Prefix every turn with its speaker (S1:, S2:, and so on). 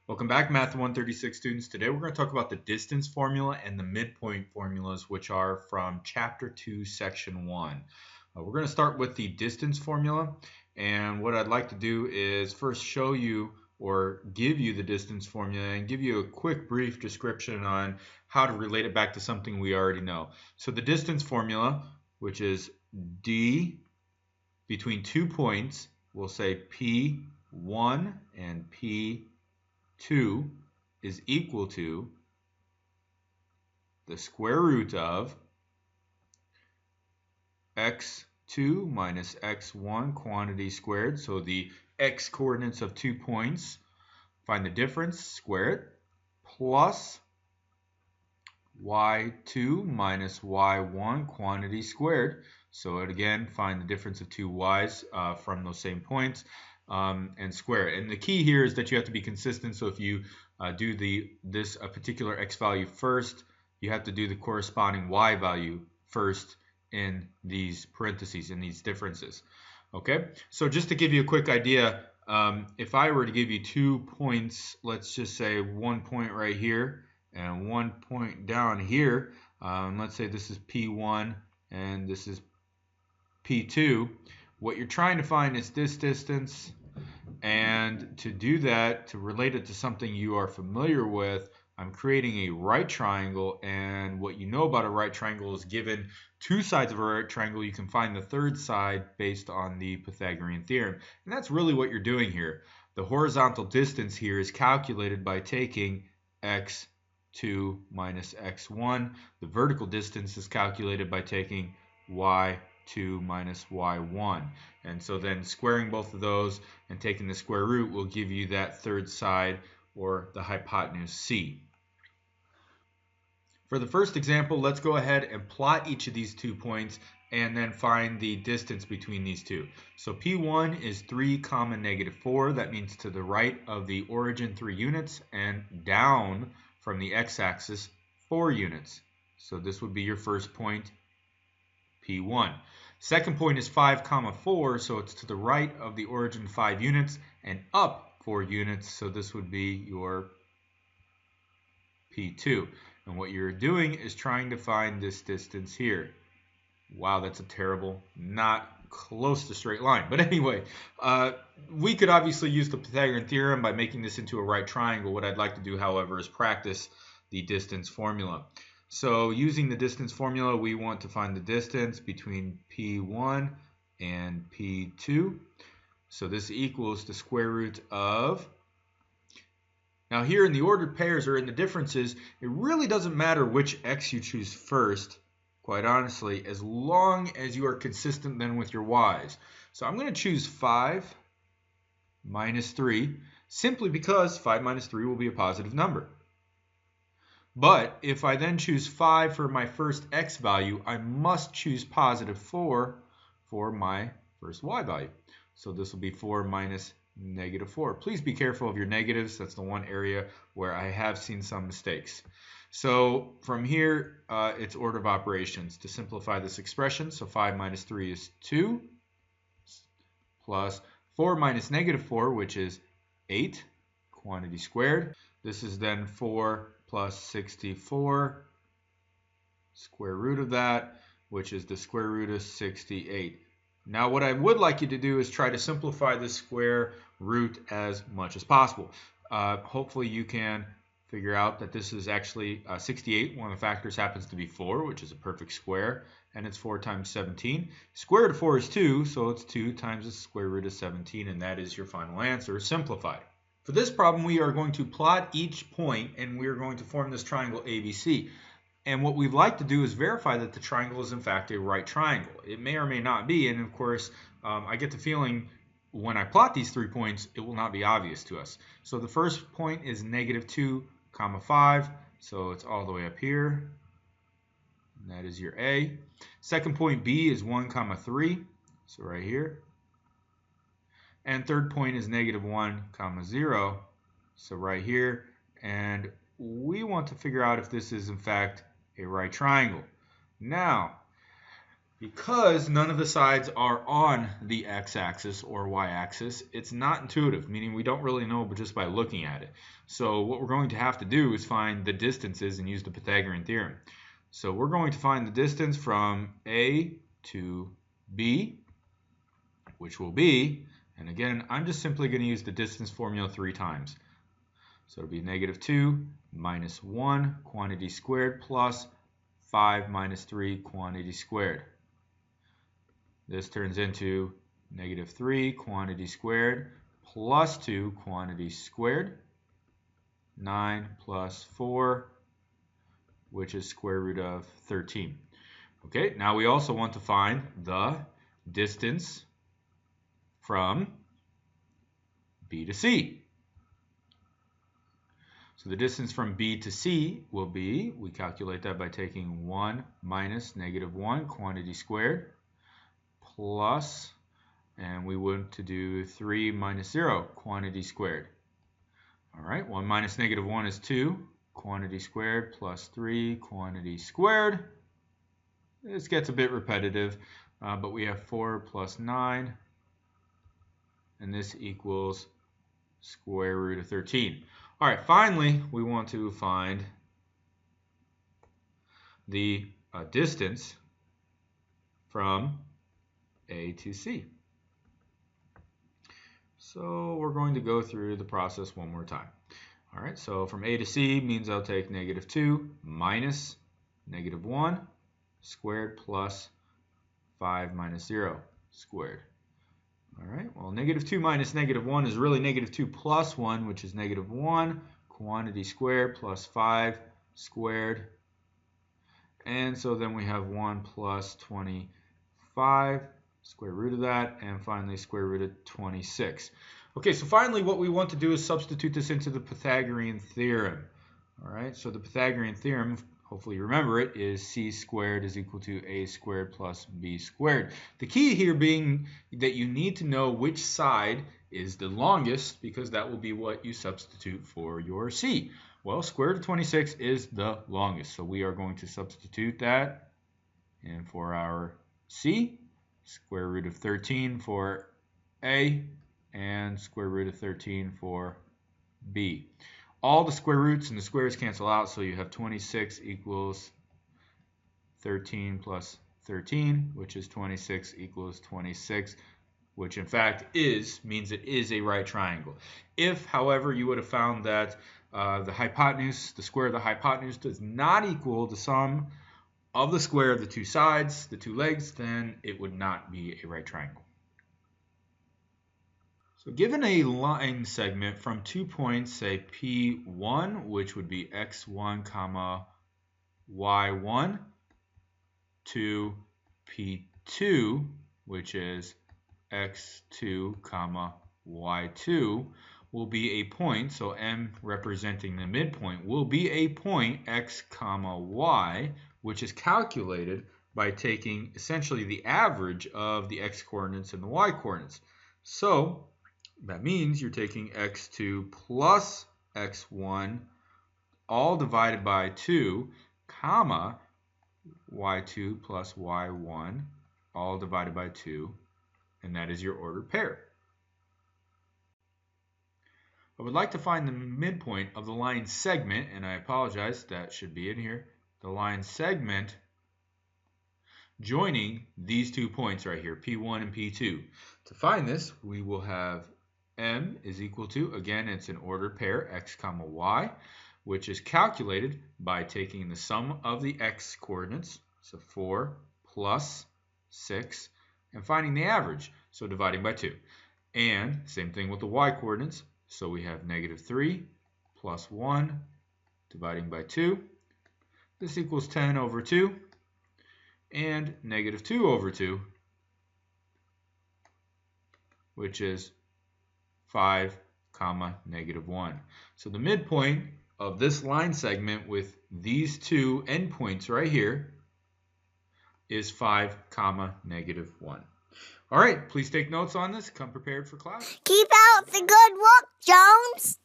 S1: Welcome back, Math 136 students. Today we're going to talk about the distance formula and the midpoint formulas, which are from Chapter 2, Section 1. We're going to start with the distance formula, and what I'd like to do is first show you or give you the distance formula and give you a quick brief description on how to relate it back to something we already know. So the distance formula, which is D between 2 points, we'll say P1 and P2 is equal to the square root of x2 minus x1 quantity squared. So the x coordinates of 2 points, find the difference, square it, plus y2 minus y1 quantity squared. So again, find the difference of two y's from those same points. And square it. And the key here is that you have to be consistent. So if you do this particular x value first, you have to do the corresponding y value first in these parentheses, in these differences. Okay, so just to give you a quick idea, if I were to give you 2 points, let's just say 1 point right here and 1 point down here, let's say this is P1 and this is P2, what you're trying to find is this distance. And to do that, to relate it to something you are familiar with, I'm creating a right triangle. And what you know about a right triangle is given two sides of a right triangle, you can find the third side based on the Pythagorean theorem. And that's really what you're doing here. The horizontal distance here is calculated by taking x2 minus x1. The vertical distance is calculated by taking y2 minus y1. And so then squaring both of those and taking the square root will give you that third side, or the hypotenuse C. For the first example, let's go ahead and plot each of these 2 points and then find the distance between these two. So P1 is 3, -4. That means to the right of the origin 3 units and down from the x-axis 4 units. So this would be your first point, P1. Second point is 5, 4, so it's to the right of the origin 5 units and up 4 units, so this would be your P2. And what you're doing is trying to find this distance here. Wow, that's a terrible, not close to straight line. But anyway, we could obviously use the Pythagorean theorem by making this into a right triangle. What I'd like to do, however, is practice the distance formula. So using the distance formula, we want to find the distance between P1 and P2. So this equals the square root of, now here in the ordered pairs or in the differences, it really doesn't matter which x you choose first, quite honestly, as long as you are consistent then with your y's. So I'm going to choose 5 minus 3, simply because 5 minus 3 will be a positive number. But if I then choose 5 for my first x value, I must choose positive 4 for my first y value. So this will be 4 minus -4. Please be careful of your negatives. That's the one area where I have seen some mistakes. So from here, it's order of operations. To simplify this expression, so 5 minus 3 is 2, plus 4 minus -4, which is 8, quantity squared. This is then 4 plus 64, square root of that, which is the square root of 68. Now what I would like you to do is try to simplify the square root as much as possible. Hopefully you can figure out that this is actually 68. One of the factors happens to be 4, which is a perfect square, and it's 4 times 17. Square root of 4 is 2, so it's 2 times the square root of 17, and that is your final answer, simplified. For this problem, we are going to plot each point, and we are going to form this triangle ABC. And what we'd like to do is verify that the triangle is in fact a right triangle. It may or may not be, and of course, I get the feeling when I plot these 3 points, it will not be obvious to us. So the first point is -2, 5, so it's all the way up here. And that is your A. Second point B is 1, 3, so right here. And third point is -1, 0, so right here. And we want to figure out if this is in fact a right triangle. Now, Because none of the sides are on the x-axis or y-axis, it's not intuitive, meaning we don't really know just by looking at it. So what we're going to have to do is find the distances and use the Pythagorean theorem. So we're going to find the distance from A to B, which will be, and again, I'm just simply going to use the distance formula 3 times. So it'll be -2 minus 1 quantity squared plus 5 minus 3 quantity squared. This turns into -3 quantity squared plus 2 quantity squared, 9 plus 4, which is square root of 13. Okay, now we also want to find the distance from B to C. So the distance from B to C will be, we calculate that by taking 1 minus -1 quantity squared plus, and we want to do 3 minus 0 quantity squared. All right, 1 minus -1 is 2 quantity squared plus 3 quantity squared. This gets a bit repetitive, but we have 4 plus 9, and this equals square root of 13. All right, finally, we want to find the distance from A to C. So we're going to go through the process one more time. All right, so from A to C means I'll take -2 minus -1 squared plus 5 minus 0 squared. All right, well, -2 minus -1 is really -2 plus 1, which is -1 quantity squared plus 5 squared. And so then we have 1 plus 25, square root of that, and finally square root of 26. Okay, so finally what we want to do is substitute this into the Pythagorean theorem. All right, so the Pythagorean theorem, hopefully you remember it, is c squared is equal to a squared plus b squared. The key here being that you need to know which side is the longest, because that will be what you substitute for your c. Well, square root of 26 is the longest, so we are going to substitute that. And for our c, square root of 13 for A, and square root of 13 for B. All the square roots and the squares cancel out, so you have 26 equals 13 plus 13, which is 26 equals 26, which in fact means it is a right triangle. If, however, you would have found that the hypotenuse, the square of the hypotenuse, does not equal the sum of the square of the two sides, the two legs, then it would not be a right triangle. So given a line segment from 2 points, say P1, which would be x1 comma y1, to P2, which is x2 comma y2, will be a point, so M representing the midpoint, will be a point x comma y, which is calculated by taking essentially the average of the x coordinates and the y coordinates. So that means you're taking x2 plus x1 all divided by 2, comma y2 plus y1 all divided by 2, and that is your ordered pair. I would like to find the midpoint of the line segment, and I apologize, that should be in here. The line segment joining these 2 points right here, P1 and P2. To find this, we will have M is equal to, again, it's an ordered pair, x comma y, which is calculated by taking the sum of the x coordinates, so 4 plus 6, and finding the average, so dividing by 2. And same thing with the y coordinates, so we have -3 plus 1 dividing by 2. This equals 10 over 2, and -2 over 2, which is 5 comma -1. So the midpoint of this line segment with these 2 endpoints right here is 5 comma -1. All right, please take notes on this. Come prepared for class.
S2: Keep out the good work, Jones.